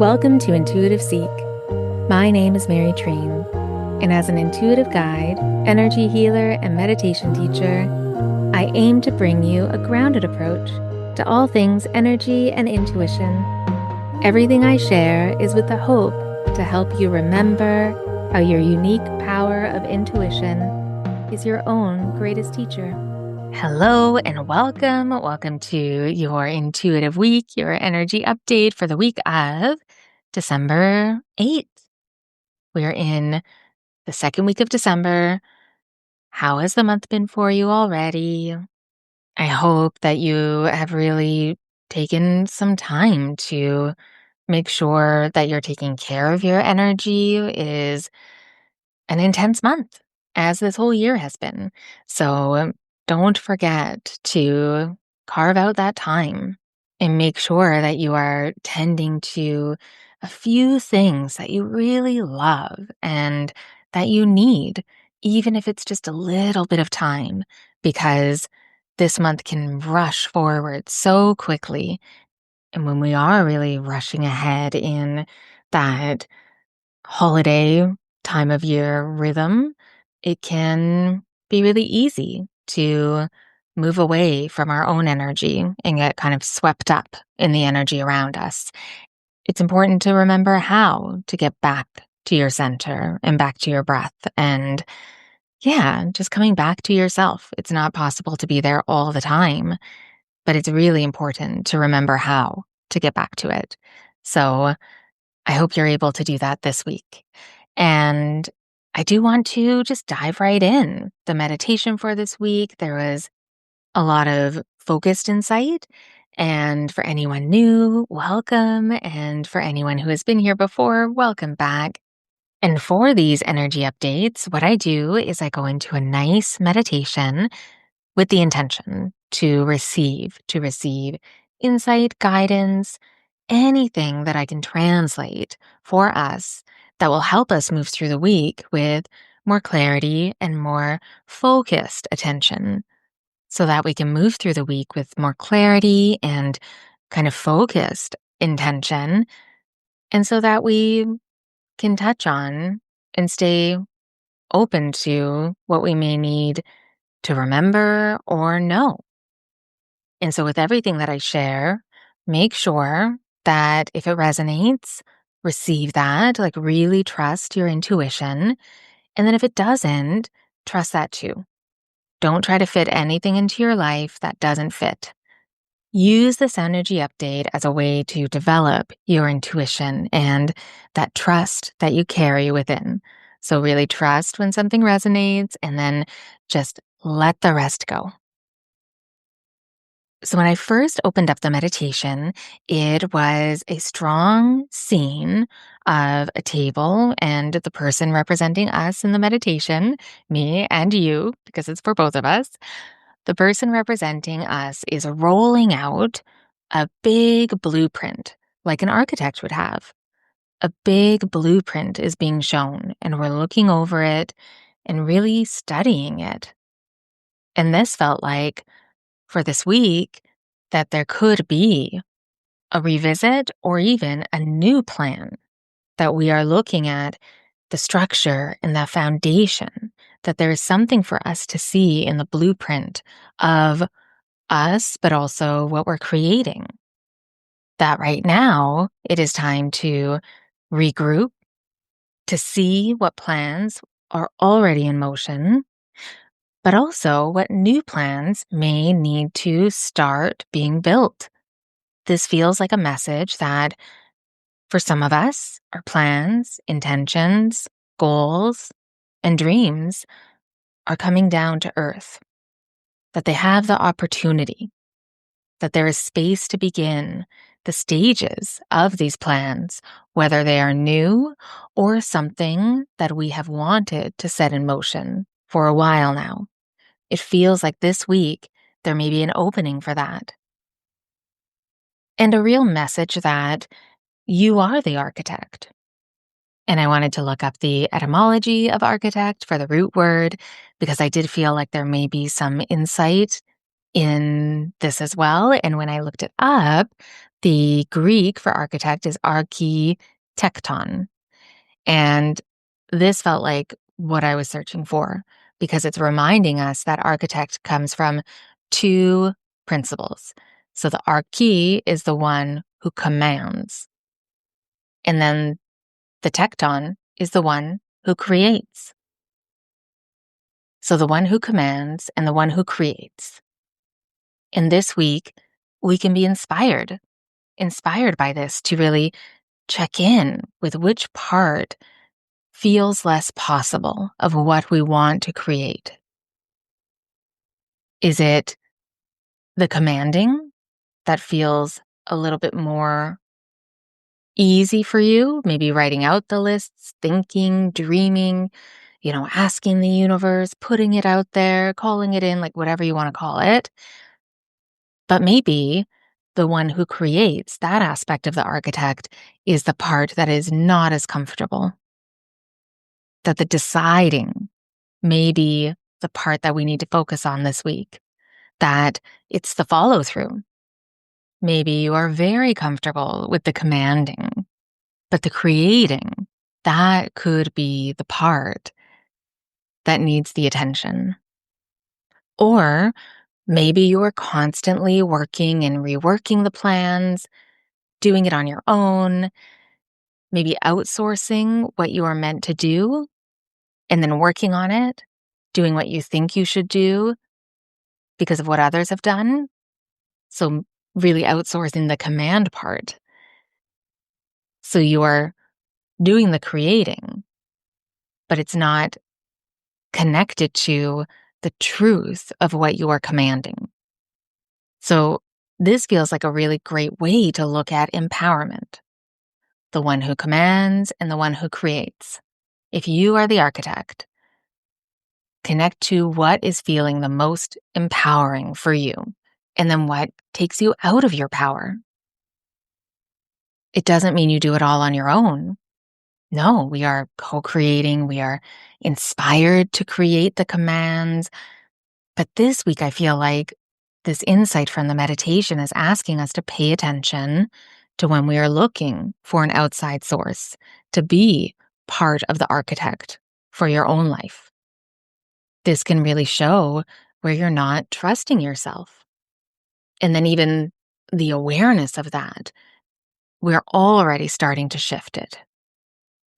Welcome to Intuitive Seek. My name is Mary Train, and as an intuitive guide, energy healer, and meditation teacher, I aim to bring you a grounded approach to all things energy and intuition. Everything I share is with the hope to help you remember how your unique power of intuition is your own greatest teacher. Hello and welcome. Welcome to your intuitive week, your energy update for the week of December 8th. We're in the second week of December. How has the month been for you already? I hope that you have really taken some time to make sure that you're taking care of your energy. It is an intense month, as this whole year has been. So don't forget to carve out that time and make sure that you are tending to a few things that you really love and that you need, even if it's just a little bit of time, because this month can rush forward so quickly. And when we are really rushing ahead in that holiday time of year rhythm, it can be really easy to move away from our own energy and get kind of swept up in the energy around us. It's important to remember how to get back to your center and back to your breath and just coming back to yourself. It's not possible to be there all the time, but it's really important to remember how to get back to it. So I hope you're able to do that this week. And I do want to just dive right in. The meditation for this week, there was a lot of focused insight. And for anyone new, welcome. And for anyone who has been here before, welcome back. And for these energy updates, what I do is I go into a nice meditation with the intention to receive insight, guidance, anything that I can translate for us that will help us move through the week with more clarity and more focused attention so that we can move through the week with more clarity and kind of focused intention. And so that we can touch on and stay open to what we may need to remember or know. And so with everything that I share, make sure that if it resonates, receive that, like really trust your intuition. And then if it doesn't, trust that too. Don't try to fit anything into your life that doesn't fit. Use this energy update as a way to develop your intuition and that trust that you carry within. So really trust when something resonates and then just let the rest go. So when I first opened up the meditation, it was a strong scene of a table and the person representing us in the meditation, me and you, because it's for both of us. The person representing us is rolling out a big blueprint, like an architect would have. A big blueprint is being shown, and we're looking over it and really studying it. And this felt like for this week that there could be a revisit or even a new plan, that we are looking at the structure and the foundation, that there is something for us to see in the blueprint of us, but also what we're creating. That right now it is time to regroup, to see what plans are already in motion, but also what new plans may need to start being built. This feels like a message that for some of us, our plans, intentions, goals, and dreams are coming down to earth, that they have the opportunity, that there is space to begin the stages of these plans, whether they are new or something that we have wanted to set in motion for a while now. It feels like this week there may be an opening for that. And a real message that you are the architect. And I wanted to look up the etymology of architect for the root word because I did feel like there may be some insight in this as well. And when I looked it up, the Greek for architect is architecton. And this felt like what I was searching for because it's reminding us that architect comes from two principles. So the archi is the one who commands, and then the tecton is the one who creates. So the one who commands and the one who creates. And this week, we can be inspired by this to really check in with which part feels less possible of what we want to create. Is it the commanding that feels a little bit more easy for you? Maybe writing out the lists, thinking, dreaming, asking the universe, putting it out there, calling it in, like whatever you want to call it. But maybe the one who creates that aspect of the architect is the part that is not as comfortable. That the deciding may be the part that we need to focus on this week. That it's the follow through. Maybe you are very comfortable with the commanding, but the creating, that could be the part that needs the attention. Or maybe you're constantly working and reworking the plans, doing it on your own, maybe outsourcing what you are meant to do and then working on it, doing what you think you should do because of what others have done. So really outsourcing the command part. So you are doing the creating, but it's not connected to the truth of what you are commanding. So this feels like a really great way to look at empowerment. The one who commands and the one who creates. If you are the architect, connect to what is feeling the most empowering for you, and then what takes you out of your power. It doesn't mean you do it all on your own. No, we are co-creating. We are inspired to create the commands. But this week, I feel like this insight from the meditation is asking us to pay attention to when we are looking for an outside source, to be part of the architect for your own life. This can really show where you're not trusting yourself. And then even the awareness of that, we're already starting to shift it.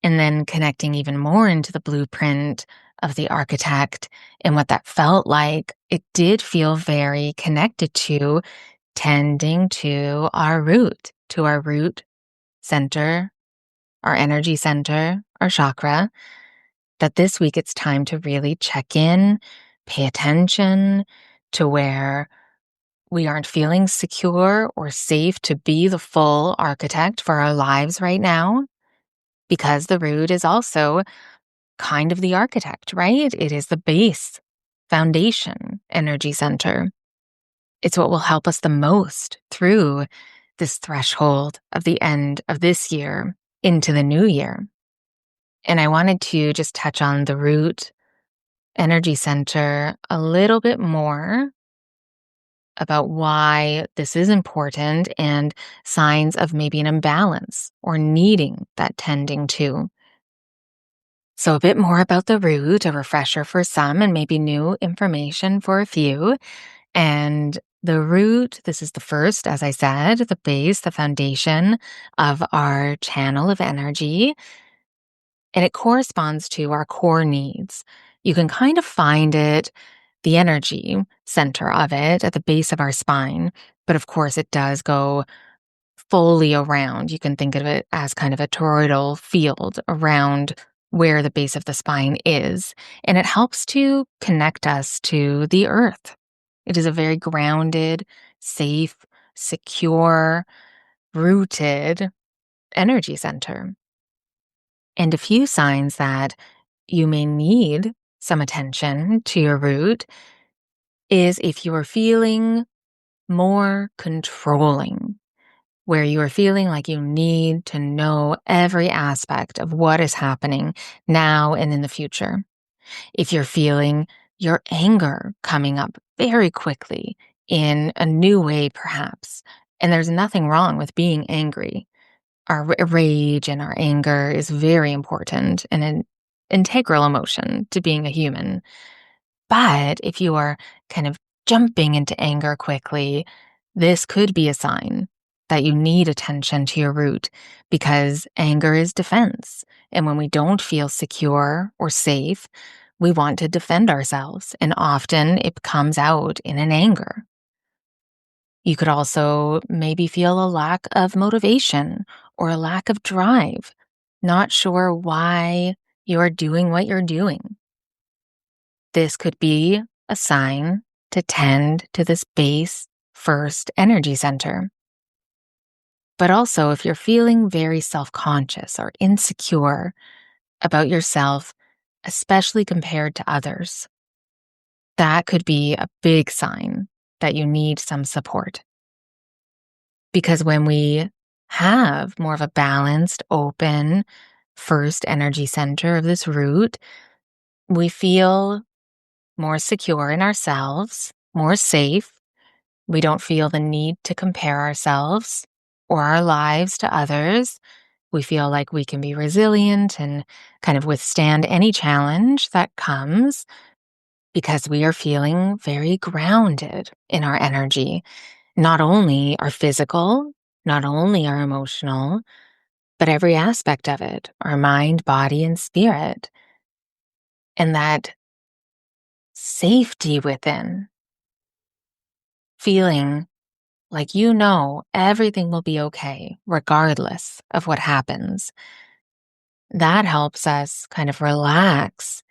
And then connecting even more into the blueprint of the architect and what that felt like, it did feel very connected to tending to our root center, our energy center, our chakra, that this week it's time to really check in, pay attention to where we aren't feeling secure or safe to be the full architect for our lives right now. Because the root is also kind of the architect, right? It is the base, foundation, energy center. It's what will help us the most through this threshold of the end of this year into the new year. And I wanted to just touch on the root energy center a little bit more about why this is important and signs of maybe an imbalance or needing that tending to. So a bit more about the root, a refresher for some and maybe new information for a few. And the root, this is the first, as I said, the base, the foundation of our channel of energy. And it corresponds to our core needs. You can kind of find it, the energy center of it, at the base of our spine. But of course, it does go fully around. You can think of it as kind of a toroidal field around where the base of the spine is. And it helps to connect us to the earth. It is a very grounded, safe, secure, rooted energy center. And a few signs that you may need some attention to your root is if you are feeling more controlling, where you are feeling like you need to know every aspect of what is happening now and in the future. If you're feeling your anger coming up very quickly, in a new way, perhaps. And there's nothing wrong with being angry. Our rage and our anger is very important and an integral emotion to being a human. But if you are kind of jumping into anger quickly, this could be a sign that you need attention to your root because anger is defense. And when we don't feel secure or safe, we want to defend ourselves. And often it comes out in an anger. You could also maybe feel a lack of motivation or a lack of drive, not sure why you're doing what you're doing. This could be a sign to tend to this base first energy center. But also, if you're feeling very self-conscious or insecure about yourself, especially compared to others, that could be a big sign that you need some support. Because when we have more of a balanced, open, first energy center of this root, we feel more secure in ourselves, more safe. We don't feel the need to compare ourselves or our lives to others. We feel like we can be resilient and kind of withstand any challenge that comes because we are feeling very grounded in our energy. Not only our physical, not only our emotional, but every aspect of it, our mind, body, and spirit. And that safety within, feeling like you know everything will be okay, regardless of what happens. That helps us kind of relax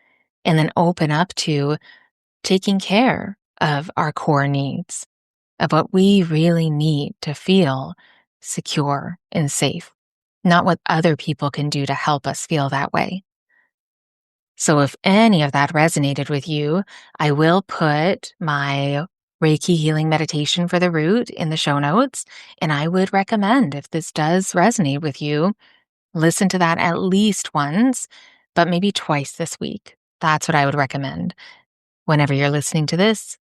and then open up to taking care of our core needs, of what we really need to feel secure and safe, not what other people can do to help us feel that way. So if any of that resonated with you, I will put my Reiki healing meditation for the root in the show notes. And I would recommend, if this does resonate with you, listen to that at least once, but maybe twice this week. That's what I would recommend. Whenever you're listening to this,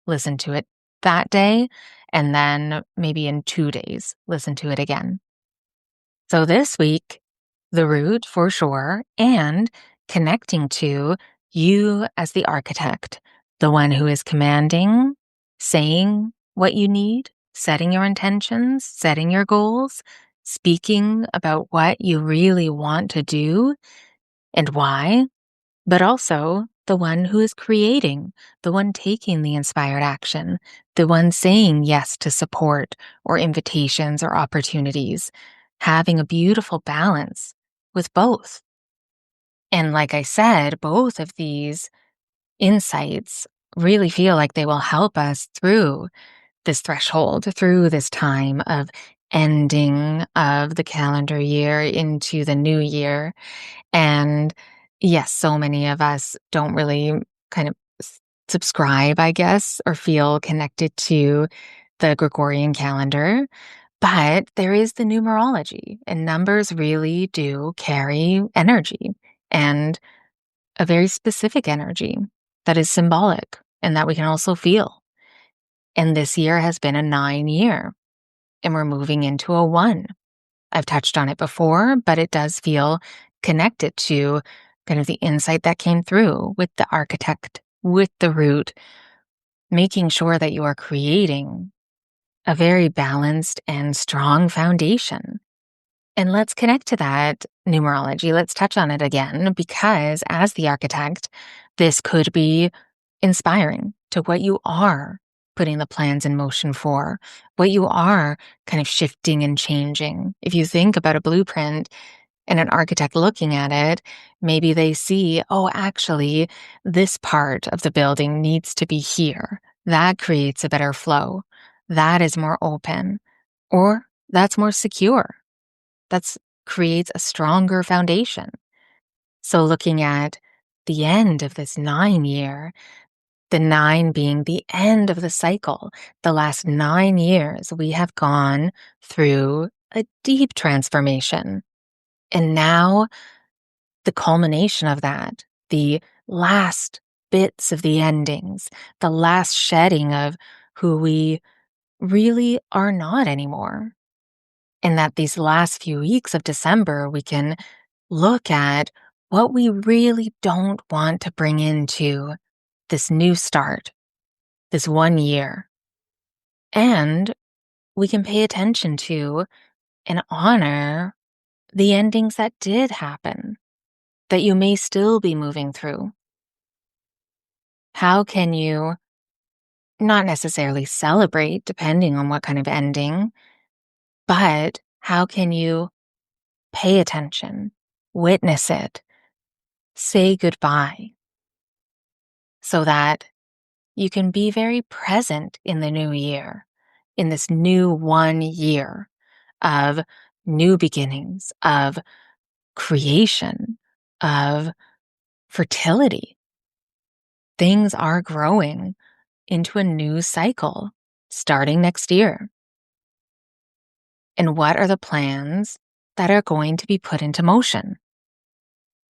listen to it that day, and then maybe in 2 days, listen to it again. So this week, the root for sure, and connecting to you as the architect, the one who is commanding, saying what you need, setting your intentions, setting your goals, speaking about what you really want to do and why, but also the one who is creating, the one taking the inspired action, the one saying yes to support or invitations or opportunities, having a beautiful balance with both. And like I said, both of these insights really feel like they will help us through this threshold, through this time of ending of the calendar year into the new year. And yes, so many of us don't really kind of subscribe, I guess, or feel connected to the Gregorian calendar. But there is the numerology, and numbers really do carry energy and a very specific energy that is symbolic and that we can also feel. And this year has been a 9 year, and we're moving into a 1. I've touched on it before, but it does feel connected to kind of the insight that came through with the architect, with the root, making sure that you are creating a very balanced and strong foundation. And let's connect to that numerology. Let's touch on it again, because as the architect, this could be inspiring to what you are putting the plans in motion for, what you are kind of shifting and changing. If you think about a blueprint and an architect looking at it, maybe they see, oh, actually, this part of the building needs to be here. That creates a better flow. That is more open, or that's more secure. That creates a stronger foundation. So looking at the end of this 9 year, the 9 being the end of the cycle, the last 9 years, we have gone through a deep transformation. And now the culmination of that, the last bits of the endings, the last shedding of who we really are not anymore. And that these last few weeks of December, we can look at what we really don't want to bring into this new start, this one year. And we can pay attention to and honor the endings that did happen, that you may still be moving through. How can you not necessarily celebrate, depending on what kind of ending, but how can you pay attention, witness it, say goodbye, so that you can be very present in the new year, in this new one year of new beginnings, of creation, of fertility. Things are growing into a new cycle starting next year. And what are the plans that are going to be put into motion?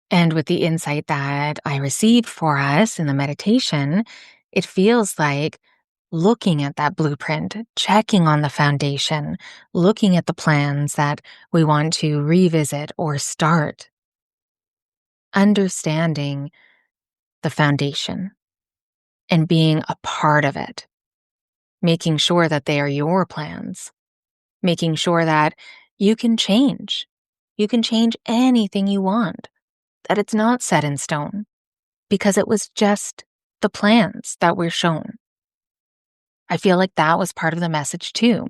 And with the insight that I received for us in the meditation, it feels like looking at that blueprint, checking on the foundation, looking at the plans that we want to revisit or start, understanding the foundation and being a part of it, making sure that they are your plans, making sure that you can change. You can change anything you want, that it's not set in stone, because it was just the plans that were shown. I feel like that was part of the message too,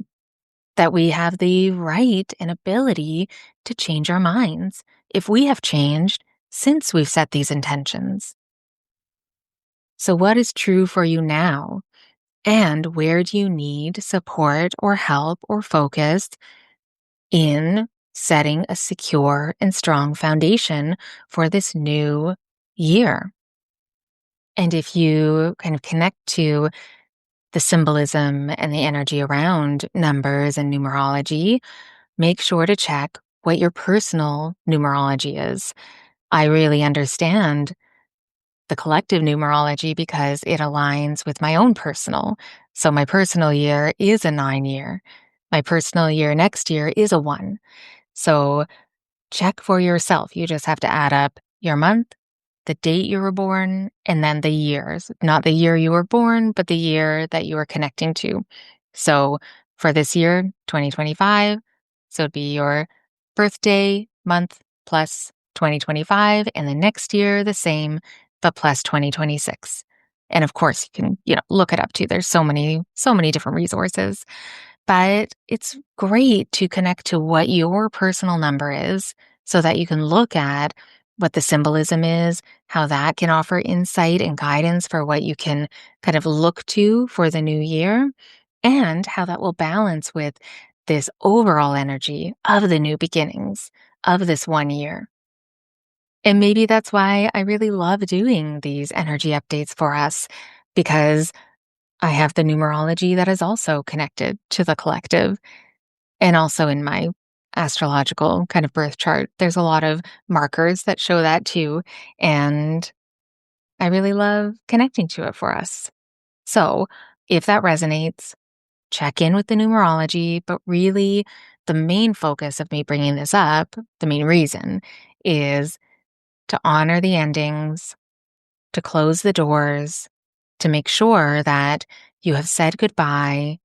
that we have the right and ability to change our minds if we have changed since we've set these intentions. So, what is true for you now? And where do you need support or help or focus in setting a secure and strong foundation for this new year? And if you kind of connect to the symbolism and the energy around numbers and numerology, make sure to check what your personal numerology is. I really understand the collective numerology because it aligns with my own personal. So my personal year is a 9 year. My personal year next year is a 1. So check for yourself. You just have to add up your month, the date you were born, and then the years. Not the year you were born, but the year that you are connecting to. So for this year, 2025, so it'd be your birthday month plus 2025, and the next year the same, but plus 2026. And of course, you can, look it up too. There's so many different resources. But it's great to connect to what your personal number is so that you can look at what the symbolism is, how that can offer insight and guidance for what you can kind of look to for the new year, and how that will balance with this overall energy of the new beginnings of this one year. And maybe that's why I really love doing these energy updates for us, because I have the numerology that is also connected to the collective. And also in my astrological kind of birth chart, there's a lot of markers that show that too. And I really love connecting to it for us. So if that resonates, check in with the numerology. But really, the main focus of me bringing this up, the main reason, is to honor the endings, to close the doors, to make sure that you have said goodbye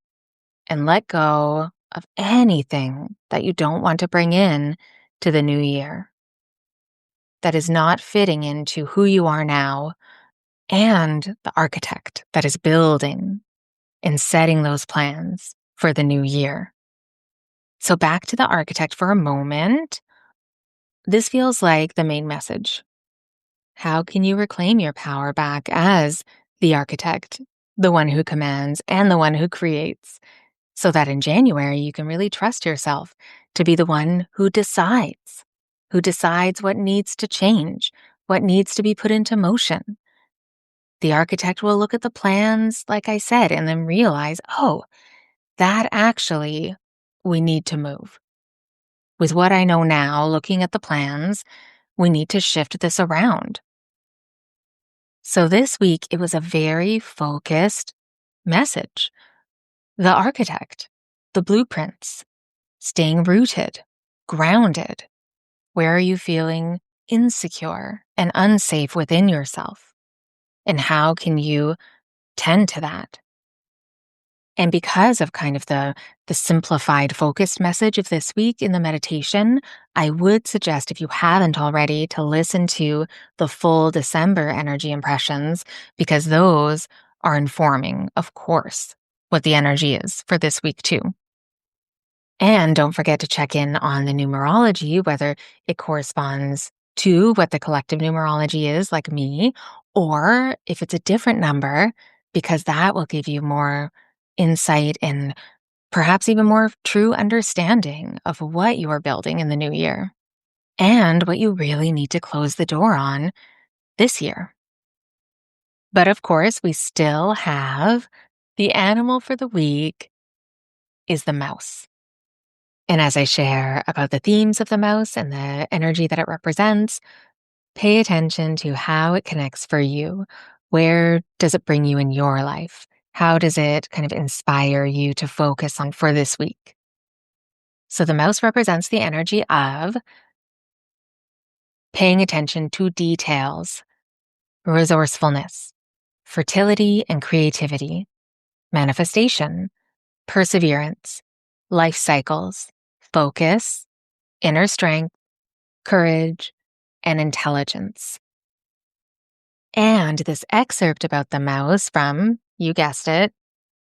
and let go of anything that you don't want to bring in to the new year that is not fitting into who you are now and the architect that is building and setting those plans for the new year. So back to the architect for a moment. This feels like the main message. How can you reclaim your power back as the architect, the one who commands and the one who creates, so that in January you can really trust yourself to be the one who decides what needs to change, what needs to be put into motion. The architect will look at the plans, like I said, and then realize, oh, that actually we need to move. With what I know now, looking at the plans, we need to shift this around. So this week, it was a very focused message The architect, the blueprints, staying rooted, grounded. Where are you feeling insecure and unsafe within yourself? And how can you tend to that? And because of kind of the simplified focused message of this week in the meditation, I would suggest, if you haven't already, to listen to the full December energy impressions, because those are informing, of course, what the energy is for this week too. And don't forget to check in on the numerology, whether it corresponds to what the collective numerology is, like me, or if it's a different number, because that will give you more insight and perhaps even more true understanding of what you are building in the new year and what you really need to close the door on this year. But of course, we still have the animal for the week is the mouse. And as I share about the themes of the mouse and the energy that it represents, pay attention to how it connects for you. Where does it bring you in your life? How does it kind of inspire you to focus on for this week? So the mouse represents the energy of paying attention to details, resourcefulness, fertility and creativity, manifestation, perseverance, life cycles, focus, inner strength, courage, and intelligence. And this excerpt about the mouse from, you guessed it,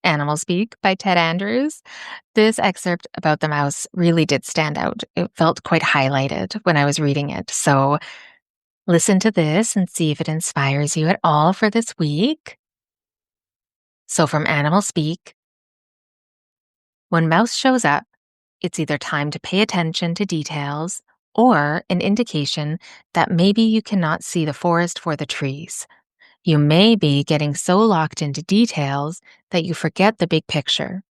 Animal Speak by Ted Andrews. This excerpt about the mouse really did stand out. It felt quite highlighted when I was reading it. So listen to this and see if it inspires you at all for this week. So from Animal Speak, when mouse shows up, it's either time to pay attention to details or an indication that maybe you cannot see the forest for the trees. You may be getting so locked into details that you forget the big picture.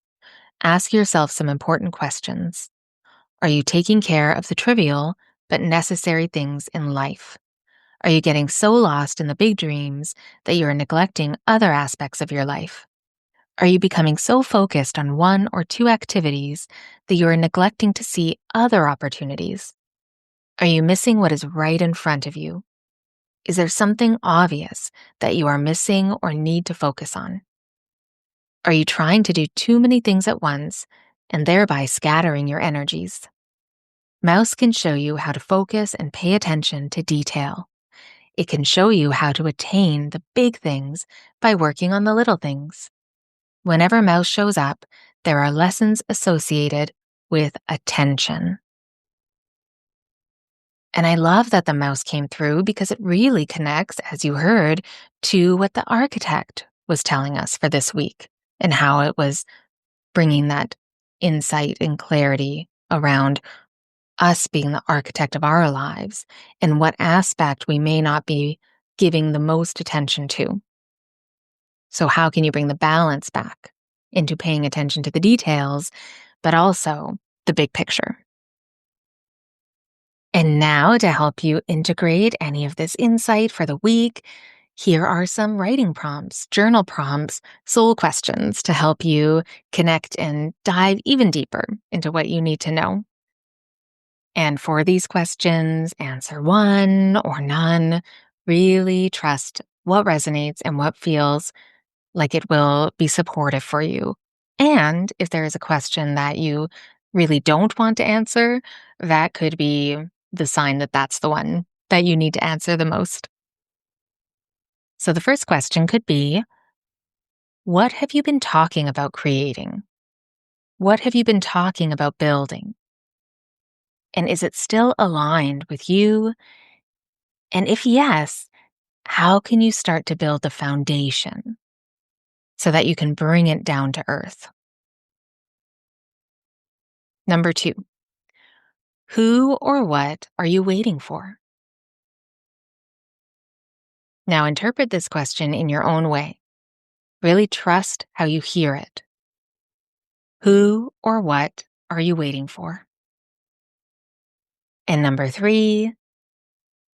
Ask yourself some important questions. Are you taking care of the trivial but necessary things in life? Are you getting so lost in the big dreams that you are neglecting other aspects of your life? Are you becoming so focused on one or two activities that you are neglecting to see other opportunities? Are you missing what is right in front of you? Is there something obvious that you are missing or need to focus on? Are you trying to do too many things at once and thereby scattering your energies? Mouse can show you how to focus and pay attention to detail. It can show you how to attain the big things by working on the little things. Whenever mouse shows up, there are lessons associated with attention. And I love that the mouse came through because it really connects, as you heard, to what the architect was telling us for this week and how it was bringing that insight and clarity around us being the architect of our lives and what aspect we may not be giving the most attention to. So how can you bring the balance back into paying attention to the details, but also the big picture? And now, to help you integrate any of this insight for the week, here are some writing prompts, journal prompts, soul questions to help you connect and dive even deeper into what you need to know. And for these questions, answer one or none. Really trust what resonates and what feels like it will be supportive for you. And if there is a question that you really don't want to answer, that could be the sign that that's the one that you need to answer the most. So the first question could be, what have you been talking about creating? What have you been talking about building? And is it still aligned with you? And if yes, how can you start to build the foundation so that you can bring it down to earth? Number 2, who or what are you waiting for? Now interpret this question in your own way. Really trust how you hear it. Who or what are you waiting for? And number 3,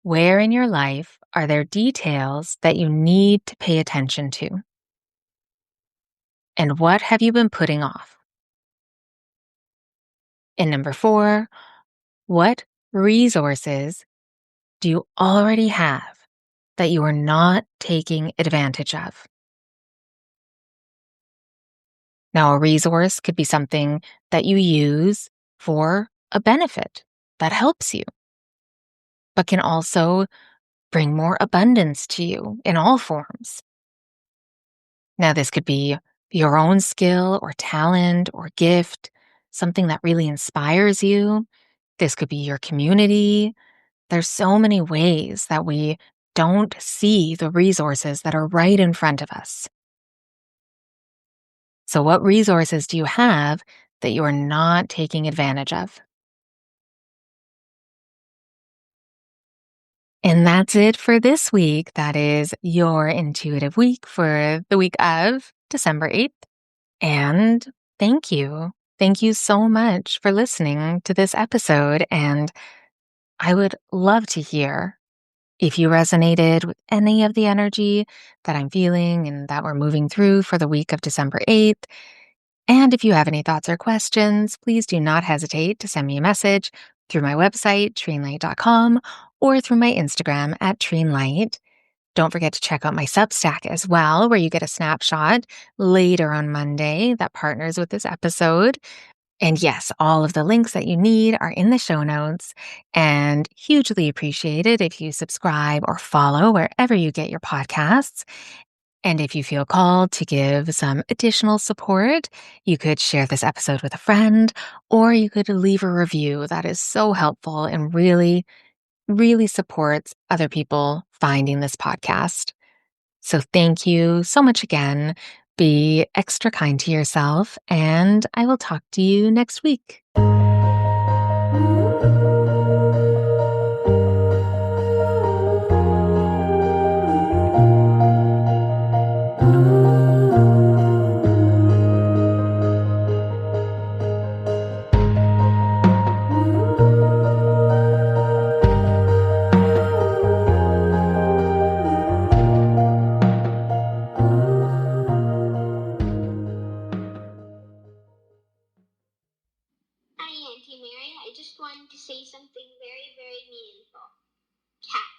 where in your life are there details that you need to pay attention to? And what have you been putting off? And number four, what resources do you already have that you are not taking advantage of? Now, a resource could be something that you use for a benefit that helps you, but can also bring more abundance to you in all forms. Now, this could be your own skill or talent or gift, something that really inspires you. This could be your community. There's so many ways that we don't see the resources that are right in front of us. So, what resources do you have that you are not taking advantage of? And that's it for this week. That is your intuitive week for the week of December 8th. And thank you. Thank you so much for listening to this episode. And I would love to hear if you resonated with any of the energy that I'm feeling and that we're moving through for the week of December 8th. And if you have any thoughts or questions, please do not hesitate to send me a message through my website, treenlight.com, or through my Instagram at treenlight. Don't forget to check out my Substack as well, where you get a snapshot later on Monday that partners with this episode. And yes, all of the links that you need are in the show notes, and hugely appreciated if you subscribe or follow wherever you get your podcasts. And if you feel called to give some additional support, you could share this episode with a friend, or you could leave a review. That is so helpful and really, really supports other people finding this podcast. So thank you so much again. Be extra kind to yourself, and I will talk to you next week. Hi, Auntie Mary. I just wanted to say something very, very meaningful. Cat.